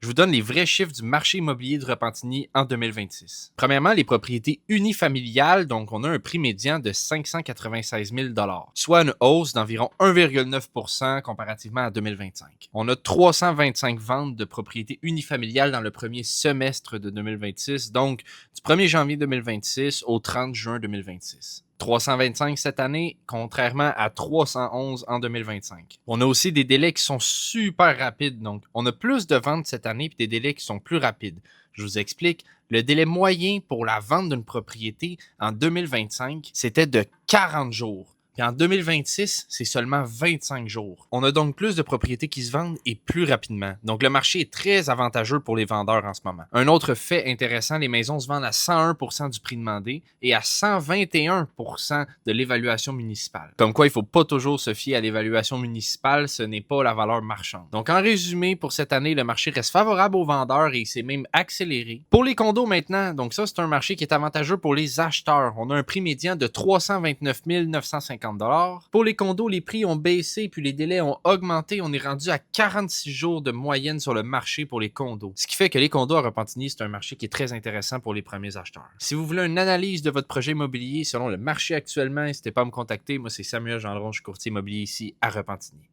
Je vous donne les vrais chiffres du marché immobilier de Repentigny en 2026. Premièrement, les propriétés unifamiliales, donc on a un prix médian de 596 000 soit une hausse d'environ 1,9 comparativement à 2025. On a 325 ventes de propriétés unifamiliales dans le premier semestre de 2026, donc du 1er janvier 2026 au 30 juin 2026. 325 cette année, contrairement à 311 en 2025. On a aussi des délais qui sont super rapides, donc on a plus de ventes cette année et des délais qui sont plus rapides. Je vous explique, le délai moyen pour la vente d'une propriété en 2025, c'était de 40 jours. Puis en 2026, c'est seulement 25 jours. On a donc plus de propriétés qui se vendent et plus rapidement. Donc le marché est très avantageux pour les vendeurs en ce moment. Un autre fait intéressant, les maisons se vendent à 101% du prix demandé et à 121% de l'évaluation municipale. Comme quoi, il ne faut pas toujours se fier à l'évaluation municipale, ce n'est pas la valeur marchande. Donc en résumé, pour cette année, le marché reste favorable aux vendeurs et il s'est même accéléré. Pour les condos maintenant, donc ça c'est un marché qui est avantageux pour les acheteurs. On a un prix médian de 329 950 $. Pour les condos, les prix ont baissé puis les délais ont augmenté. On est rendu à 46 jours de moyenne sur le marché pour les condos. Ce qui fait que les condos à Repentigny, c'est un marché qui est très intéressant pour les premiers acheteurs. Si vous voulez une analyse de votre projet immobilier selon le marché actuellement, n'hésitez pas à me contacter. Moi, c'est Samuel Gendron, je suis courtier immobilier ici à Repentigny.